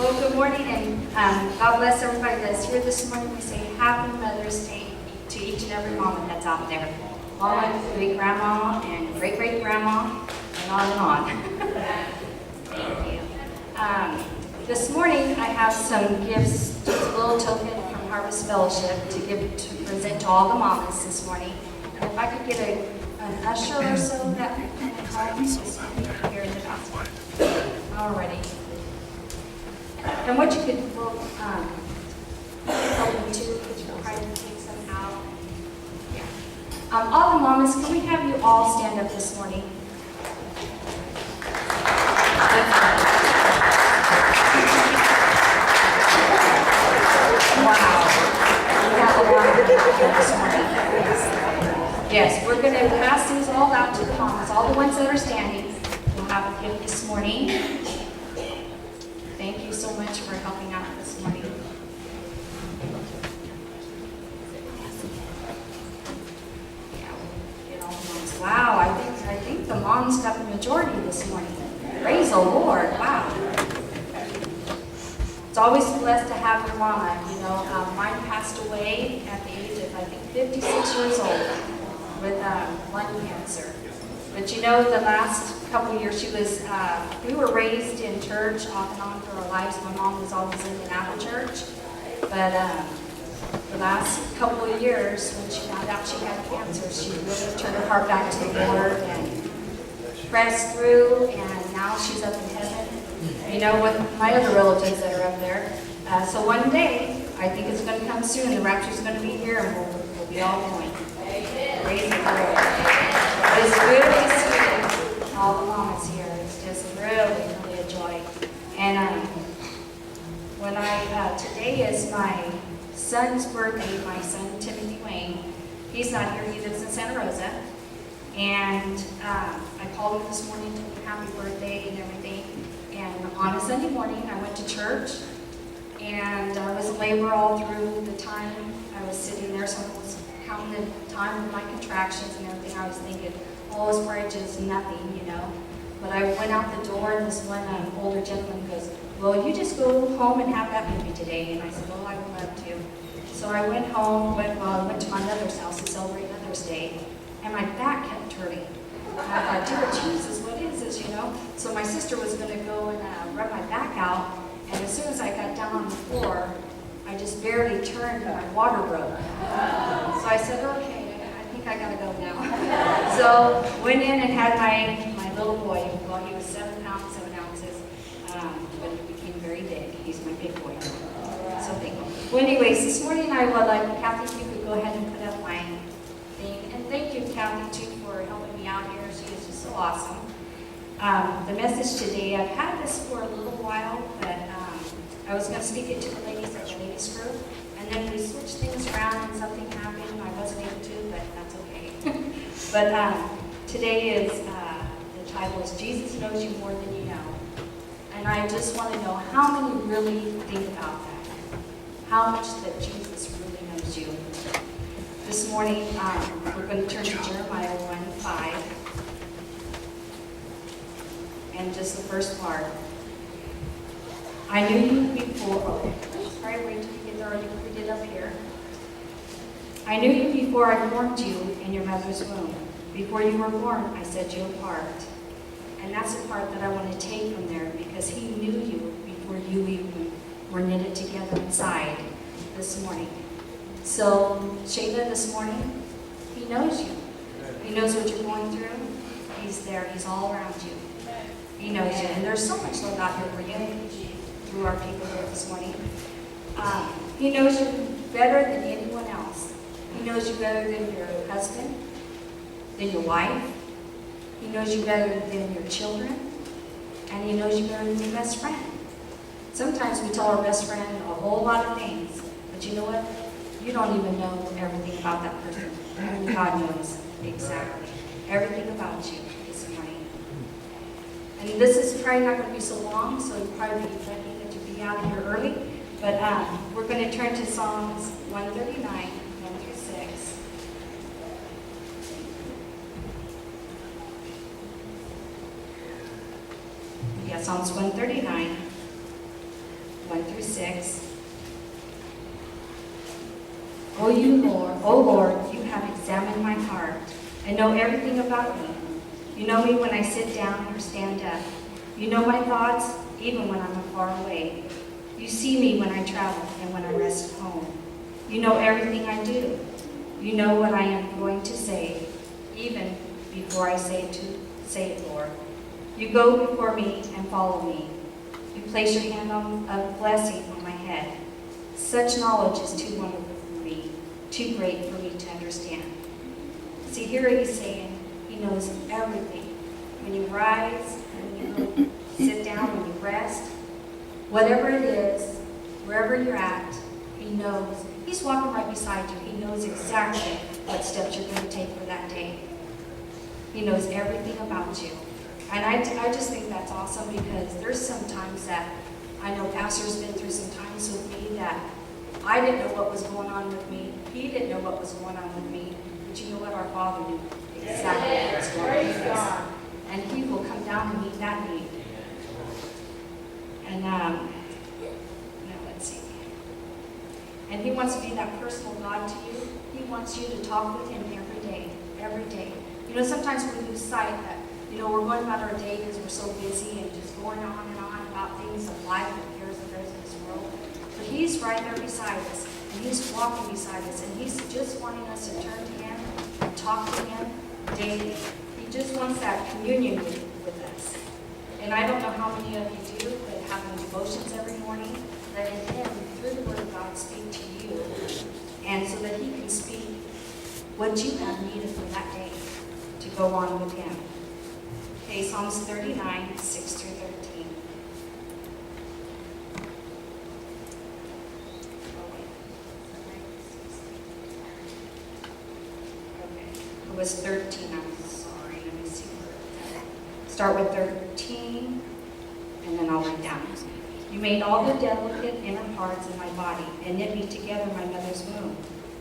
Well, good morning, and God bless everybody that's here this morning. We say Happy Mother's Day to each and every mama that's out there. Mama, great grandma, and great great grandma, and on and on. Thank you. This morning, I have some gifts, just a little token from Harvest Fellowship to present to all the mamas this morning. And if I could get an usher or so that can come here in the back. Alrighty. And what you could, help me too, could you try to take some out? Yeah. All the mamas, can we have you all stand up this morning? Wow. We have a lot of people here this morning. Yes, we're going to pass these all out to the mamas, all the ones that are standing. We'll have a gift this morning. Thank you so much for helping out this morning. Wow, I think the moms got the majority this morning. Praise the Lord. Wow. It's always blessed to have your mama. You know, mine passed away at the age of, I think, 56 years old with lung cancer. But you know, the last couple of years, she was, we were raised in church off and on for our lives. My mom was always in the Apple Church. But the last couple of years, when she found out she had cancer, she really turned her heart back to the Lord and pressed through, and now she's up in heaven. You know, with my other relatives that are up there. So one day, I think it's going to come soon, the rapture's going to be here, and we'll be all going. Praise the Lord. It's good to see all the mamas here. It's just really a joy. And when today is my son's birthday, my son Timothy Wayne. He's not here, he lives in Santa Rosa. And I called him this morning to him happy birthday and everything. And on a Sunday morning, I went to church. And I was in labor all through the time I was sitting there, so I was counting the time of my contractions and everything. I was thinking, oh, it's probably just nothing, you know. But I went out the door, and this one older gentleman goes, well, you just go home and have that baby today. And I said, well, I would love to. So I went home, went to my mother's house to celebrate Mother's Day, and my back kept hurting. And I thought, dear Jesus, what is this, you know? So my sister was going to go and rub my back out, and as soon as I got down on the floor, I just barely turned, and my water broke. So I said, okay, I think I gotta go now. So went in and had my little boy. Well, he was 7 pounds, 7 ounces, but he became very big. He's my big boy. So big. Well, anyways, this morning I would like Kathy, if you could go ahead and put up my thing. And thank you, Kathy, too, for helping me out here. She is just so awesome. The message today, I've had this for a little while, but I was going to speak it to the ladies at the ladies group, and then we switched things around and something happened, and I wasn't able to, but that's okay. But today is, the title is Jesus Knows You More Than You Know. And I just want to know how many really think about that. How much that Jesus really knows you. This morning, we're going to turn to Jeremiah 1:5. And just the first part. I knew you before, sorry, wait till you get there, you read it up here. I knew you before I formed you in your mother's womb. Before you were born, I set you apart. And that's the part that I want to take from there, because he knew you before you even were knitted together inside this morning. So, Shayla, this morning, he knows you. He knows what you're going through. He's there. He's all around you. He knows you. And there's so much love out here for you through our people here this morning. He knows you better than anyone else. He knows you better than your husband, than your wife. He knows you better than your children. And he knows you better than your best friend. Sometimes we tell our best friend a whole lot of things. But you know what? You don't even know everything about that person. Only God knows exactly everything about you this morning. And this is probably not going to be so long, so you'll probably be lucky that you'll be out of here early. But we're going to turn to Psalms 139, 1 through 6. Yeah, Psalms 139. 1 through 6. O Lord, you have examined my heart and know everything about me. You know me when I sit down or stand up. You know my thoughts even when I'm far away. You see me when I travel and when I rest at home. You know everything I do. You know what I am going to say, even before I say it, Lord. You go before me and follow me. You place your hand of blessing on my head. Such knowledge is too wonderful for me, too great for me to understand. See, here he's saying he knows everything. When you rise, when you sit down, when you rest, whatever it is, wherever you're at, he knows. He's walking right beside you. He knows exactly what steps you're going to take for that day. He knows everything about you. And I just think that's awesome, because there's some times that I know Pastor's been through some times with me that I didn't know what was going on with me. He didn't know what was going on with me. But you know what? Our Father knew exactly what was going on with us. And he will come down and meet that need. And now let's see. And he wants to be that personal God to you. He wants you to talk with him every day, every day. You know, sometimes we lose sight that, you know, we're going about our day because we're so busy and just going on and on about things of life and cares of this world. But he's right there beside us, and he's walking beside us, and he's just wanting us to turn to him and talk to him daily. He just wants that communion with us. And I don't know how many of you do, but having devotions every morning, letting him, through the Word of God, speak to you, and so that he can speak what you have needed for that day to go on with him. Okay, Psalms 39, 6 through 13. Okay, it was 13, I'm sorry, let me see. Start with 13, and then I'll write down. You made all the delicate inner parts in my body and knit me together in my mother's womb.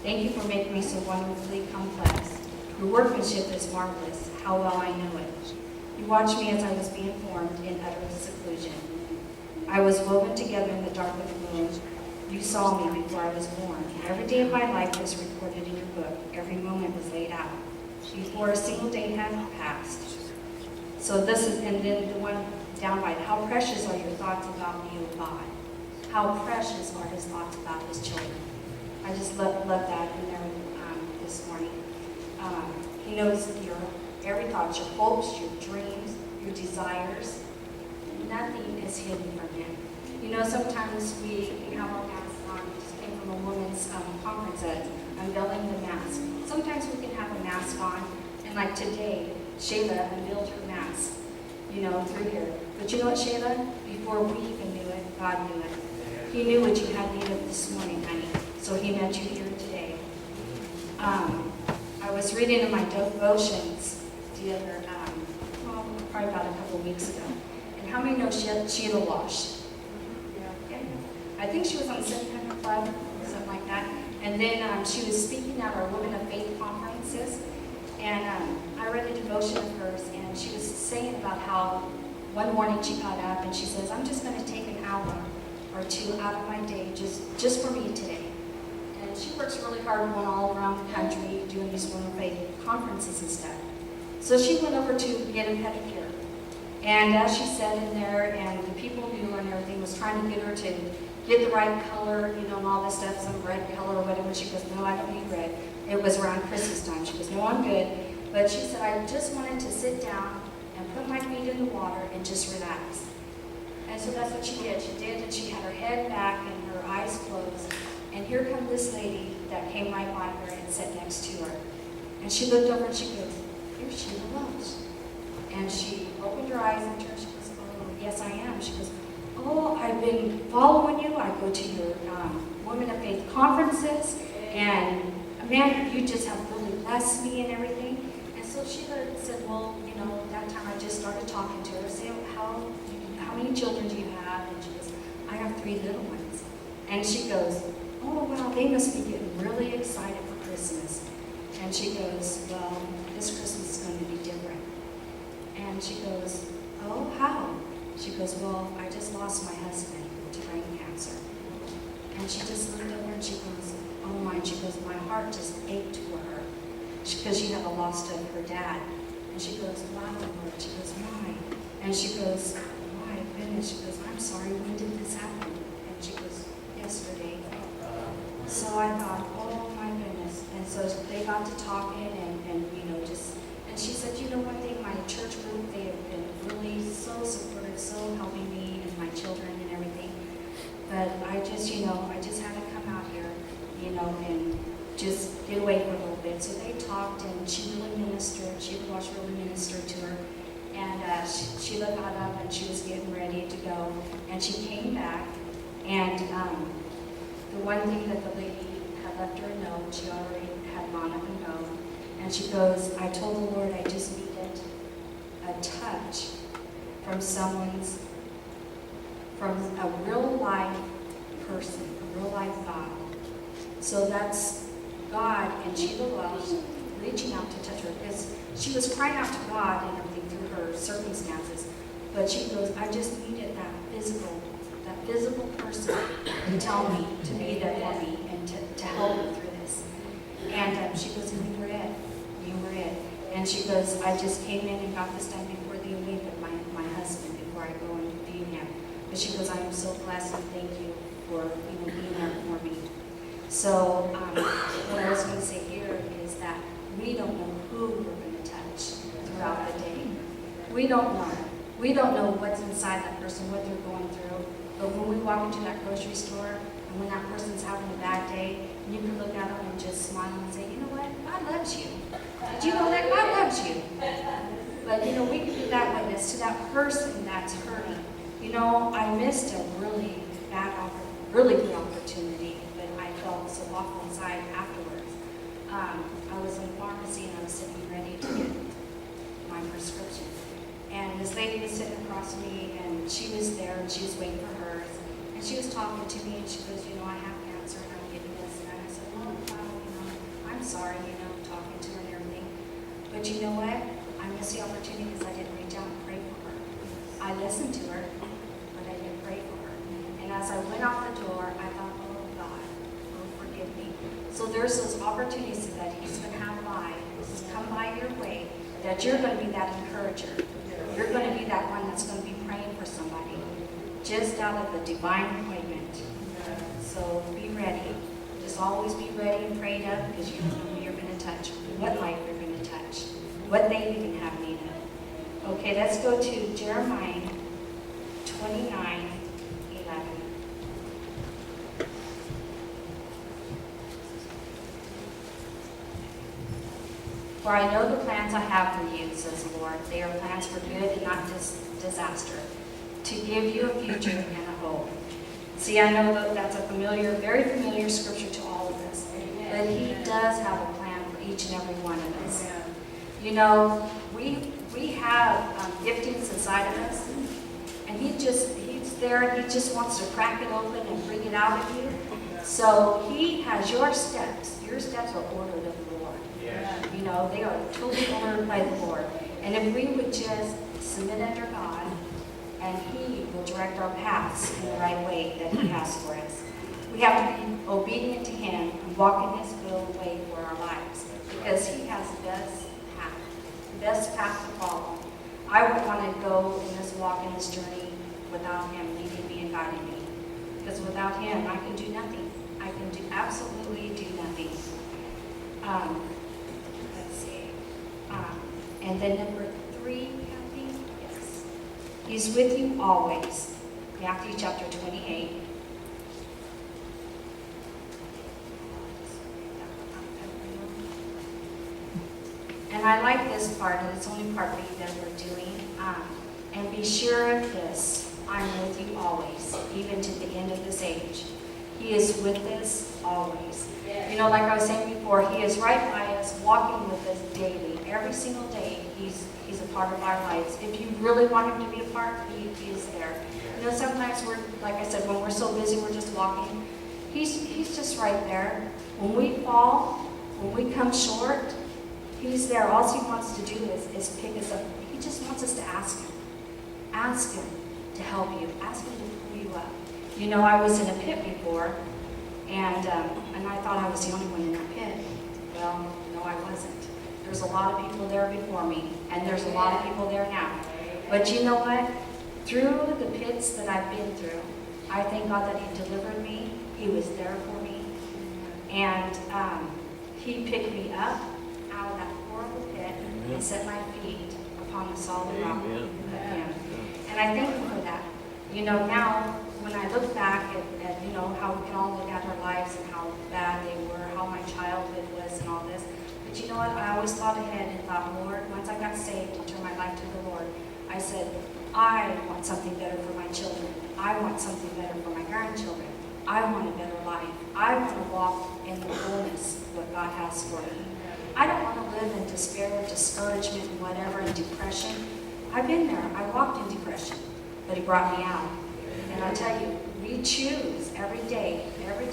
Thank you for making me so wonderfully complex. Your workmanship is marvelous. How well I know it. You watched me as I was being formed in utter seclusion. I was woven together in the dark of the womb. You saw me before I was born. Every day of my life was recorded in your book. Every moment was laid out before a single day had passed. So this is, and then the one down by, how precious are your thoughts about me, O God? How precious are his thoughts about his children? I just love that in there this morning. He knows your every thought, your hopes, your dreams, your desires. Nothing is hidden from him. You know, sometimes we have our masks on. We just came from a women's conference at unveiling the mask. Sometimes we can have a mask on, and like today, Shayla unveiled her mask, you know, through here. But you know what, Shayla? Before we even knew it, God knew it. He knew what you had need of this morning, honey. So he met you here today. I was reading in my devotions the other, probably about a couple weeks ago. And how many know Sheila Wash? Yeah. I think she was on the 700 Club, something like that. And then she was speaking at our Women of Faith conferences. And I read a devotion of hers, and she was saying about how one morning she got up and she says, I'm just going to take an hour or two out of my day just for me today. And she works really hard going all around the country doing these Women of Faith conferences and stuff. So she went over to get a pedicure. And as she said in there, and the people knew her and everything, was trying to get her to get the right color, you know, and all this stuff, some red color or whatever. She goes, no, I don't need red. It was around Christmas time. She goes, no, I'm good. But she said, I just wanted to sit down and put my feet in the water and just relax. And so that's what she did. She did, and she had her head back and her eyes closed. And here comes this lady that came right by her and sat next to her. And she looked over and she goes, you're Sheila Welch. And she opened her eyes and turned. She goes, oh, yes, I am. She goes, oh, I've been following you. I go to your Women of Faith conferences. And man, you just have really blessed me and everything. And so she said, well, you know, that time I just started talking to her. I said, how many children do you have? And she goes, I have 3 little ones. And she goes, oh, wow, they must be getting really excited for Christmas. And she goes, well, this Christmas is going to be different. And she goes, oh, how? She goes, well, I just lost my husband to brain cancer. And she just looked over and she goes, oh my, she goes, my heart just ached for her. Because she had the loss of her dad. And she goes, wow, Lord. She goes, why? And she goes, my goodness. She goes, I'm sorry, when did this happen? And she goes, yesterday. So I thought, oh my goodness. And so they got to talking and and she said, you know one thing, my church group, they have been really so supportive, so helping me and my children and everything. But I just had to come out here, and just get away for a little bit. So they talked, and she really ministered. Sheila really ministered to her. And Sheila got up, and she was getting ready to go. And she came back, and the one thing that the lady had left her a note, she already had gone up and go. And she goes, I told the Lord I just needed a touch from a real life person, a real life God. So that's God, and Sheila was reaching out to touch her because she was crying out to God and everything through her circumstances. But she goes, I just needed that physical person to tell me, to be there for me, and to help me through this. And she goes, and you were it. And she goes, I just came in and got this done before the week with my husband, before I go and be him. But she goes, I am so blessed and thank you for being there for me. So what I was going to say here is that we don't know who we're going to touch throughout the day. We don't know. We don't know what's inside that person, what they're going through. But when we walk into that grocery store, and when that person's having a bad day, you can look at them and just smile and say, you know what, God loves you. Did you know that God loves you? But we can be that witness to that person that's hurting. I missed a really good opportunity, but I felt so awful inside afterwards. I was in pharmacy and I was sitting ready to get my prescription. And this lady was sitting across from me, and she was there, and she was waiting for hers. And she was talking to me, and she goes, I have cancer, and I'm getting this. And I said, oh, wow, I'm sorry, talking to her and everything. But you know what? I missed the opportunity because I didn't reach out and pray for her. I listened to her, but I didn't pray for her. And as I went out the door, I thought, oh, God, forgive me. So there's those opportunities that He's going to have come by your way, that you're going to be that encourager. You're going to be that one that's going to be praying for somebody just out of the divine appointment. So be ready. Just always be ready and prayed up, because you don't know who you're going to touch, what life you're going to touch, what they even have need of. Okay, let's go to Jeremiah 29:11. For I know the plans I have for you, says the Lord. They are plans for good and not disaster, to give you a future and a hope. See, I know that that's a very familiar scripture to all of us. But He does have a plan for each and every one of us. We have giftings inside of us, and He's there, and He just wants to crack it open and bring it out of you. So He has your steps. Your steps are ordered of the Lord. They are totally ordered by the Lord. And if we would just submit under God, and He will direct our paths in the right way that He has for us. We have to be obedient to Him and walk in His will way for our lives, because He has the best path to follow. I wouldn't want to go in this walk, in this journey, without Him leading me and guiding me. Because without Him, I can do nothing. I can absolutely do nothing. Let's see. And then number 3, Kathy, yes. He's with you always. Matthew chapter 28. And I like this part, and it's the only part that we're doing. And be sure of this, I'm with you always, even to the end of this age. He is with us always. Like I was saying before, He is right by us, walking with us daily. Every single day, He's a part of our lives. If you really want Him to be a part, He is there. Sometimes we're, like I said, when we're so busy, we're just walking. He's just right there. When we fall, when we come short, He's there. All He wants to do is pick us up. He just wants us to ask Him. Ask Him to help you. Ask Him to pull you up. You know, I was in a pit before, and I thought I was the only one in the pit. Well, no, I wasn't. There's a lot of people there before me, and there's a lot of people there now. But you know what? Through the pits that I've been through, I thank God that He delivered me. He was there for me. And He picked me up out of that horrible pit and set my feet upon the solid rock of Him. And I thank Him for that. You know, now, when I look back at, you know, how we can all look at our lives and how bad they were, how my childhood was and all this. But you know what? I always thought ahead and thought, Lord, once I got saved and turned my life to the Lord, I said, I want something better for my children. I want something better for my grandchildren. I want a better life. I want to walk in the fullness of what God has for me. I don't want to live in despair, discouragement, and whatever, and depression. I've been there. I walked in depression, but He brought me out. And I tell you, we choose every day when we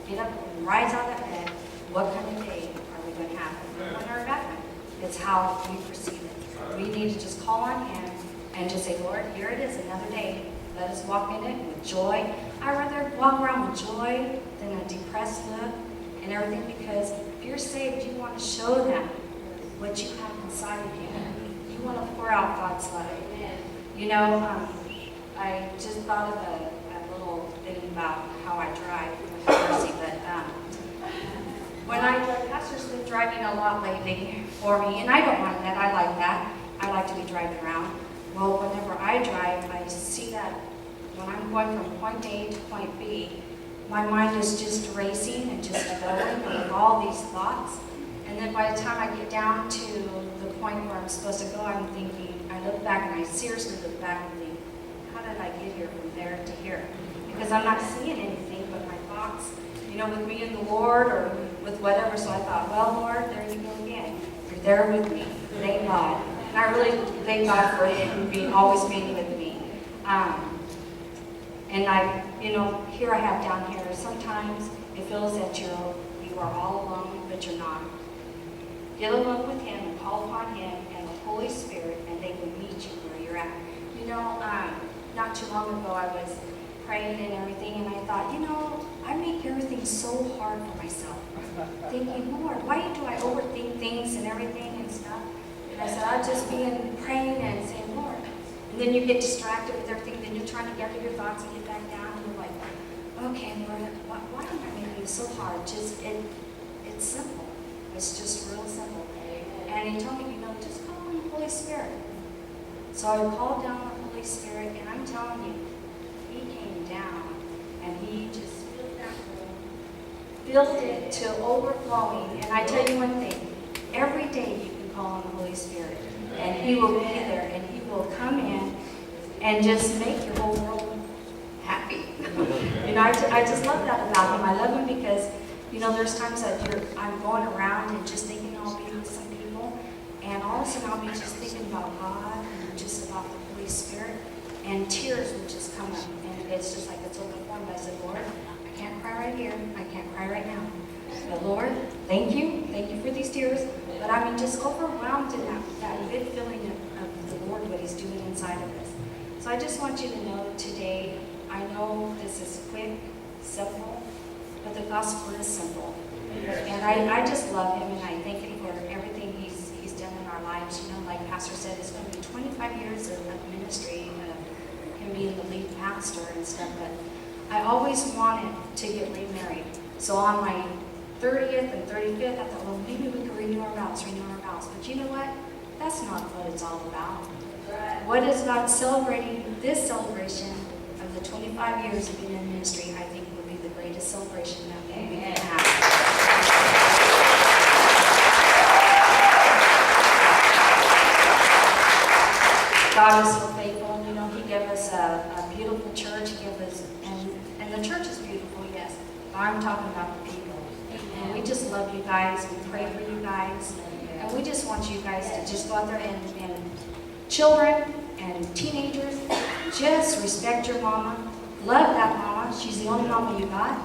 get up and rise out of that bed, what kind of day are we going to have? Good one or a bad one? It's how we perceive it. We need to just call on Him and just say, Lord, here it is, another day. Let us walk in it with joy. I'd rather walk around with joy than a depressed look and everything, because if you're saved, you want to show them what you have inside of you. You want to pour out God's love. You know, I just thought of a little thing about how I drive, but when Pastor's been driving a lot lately for me, and I don't mind that, I like that. I like to be driving around. Well, whenever I drive, I see that when I'm going from point A to point B, my mind is just racing and just going with all these thoughts. And then by the time I get down to the point where I'm supposed to go, I'm thinking, I look back and I seriously look back and think, how did I get here from there to here? Because I'm not seeing anything but my thoughts, you know, with me and the Lord or with whatever. So I thought, well, Lord, there you go again. You're there with me. Thank God. And I really thank God for Him always being with me. And I, you know, here I have down here, sometimes it feels that you are all alone, but you're not. Get alone with Him and call upon Him and the Holy Spirit, and they will meet you where you're at. You know, not too long ago I was praying and everything, and I thought, you know, I make everything so hard for myself. Thinking, Lord, why do I overthink things and everything and stuff? And I said, I'll just be praying and saying, Lord. And then you get distracted with everything, then you're trying to gather your thoughts and get back down, and you're like, okay, Lord, why am I making it so hard? Just, it's simple. It's just real simple. And He told me, you know, just call on the Holy Spirit. So I called down the Holy Spirit, and I'm telling you, He came down, and He just filled it to overflowing. And I tell you one thing, every day you can call on the Holy Spirit, and He will be there, and He will come in and just make your whole world happy. You know, I just love that about Him. I love Him because, you know, there's times that I'm going around and just thinking I'll be with some people, and all of a sudden I'll be just thinking about God and just about the Holy Spirit, and tears will just come up, and it's just like it's overwhelmed. I said, Lord, I can't cry right here. I can't cry right now. But Lord, thank you for these tears. But I'm just overwhelmed in that good feeling of the Lord, what He's doing inside of us. So I just want you to know today, I know this is quick, simple, but the gospel is simple. And I just love Him, and I thank Him for everything He's done in our lives. You know, like Pastor said, it's going to be 25 years of ministry, Him being the lead pastor and stuff. But I always wanted to get remarried. So on my 30th and 35th, I thought, well, maybe we could renew our vows. But you know what? That's not what it's all about. What is God celebrating this celebration of the 25 years of being in ministry, I think will be the greatest celebration that we can have. God is so faithful. You know, He gave us a beautiful church. He gave us, and the church is beautiful, yes. But I'm talking about the people. And we just love you guys. We pray for you guys. And we just want you guys to just go out there and children and teenagers, just respect your mama. Love that mama. She's the only mama you got.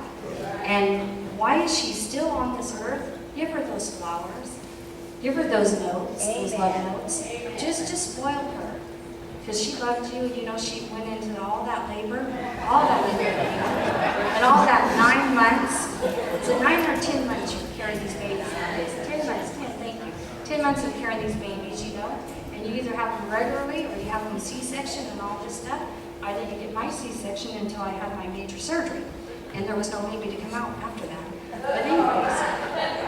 And why is she still on this earth? Give her those flowers. Give her those notes, those love notes. Just spoil her. Because she loved you. You know, she went into all that labor And all that 9 months, is it 9 or 10 months you carry these babies nowadays? 10 months, 10, thank you. 10 months of carrying these babies, you know, and you either have them regularly or you have them C-section and all this stuff. I didn't get my C-section until I had my major surgery, and there was no baby to come out after that. But anyways,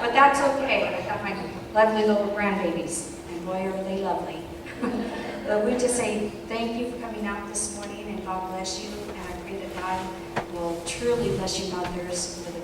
but that's okay. I got my lovely little grandbabies, and boy, are they lovely. But we just say thank you for coming out this morning, and God bless you, and I pray that God will truly bless you mothers with a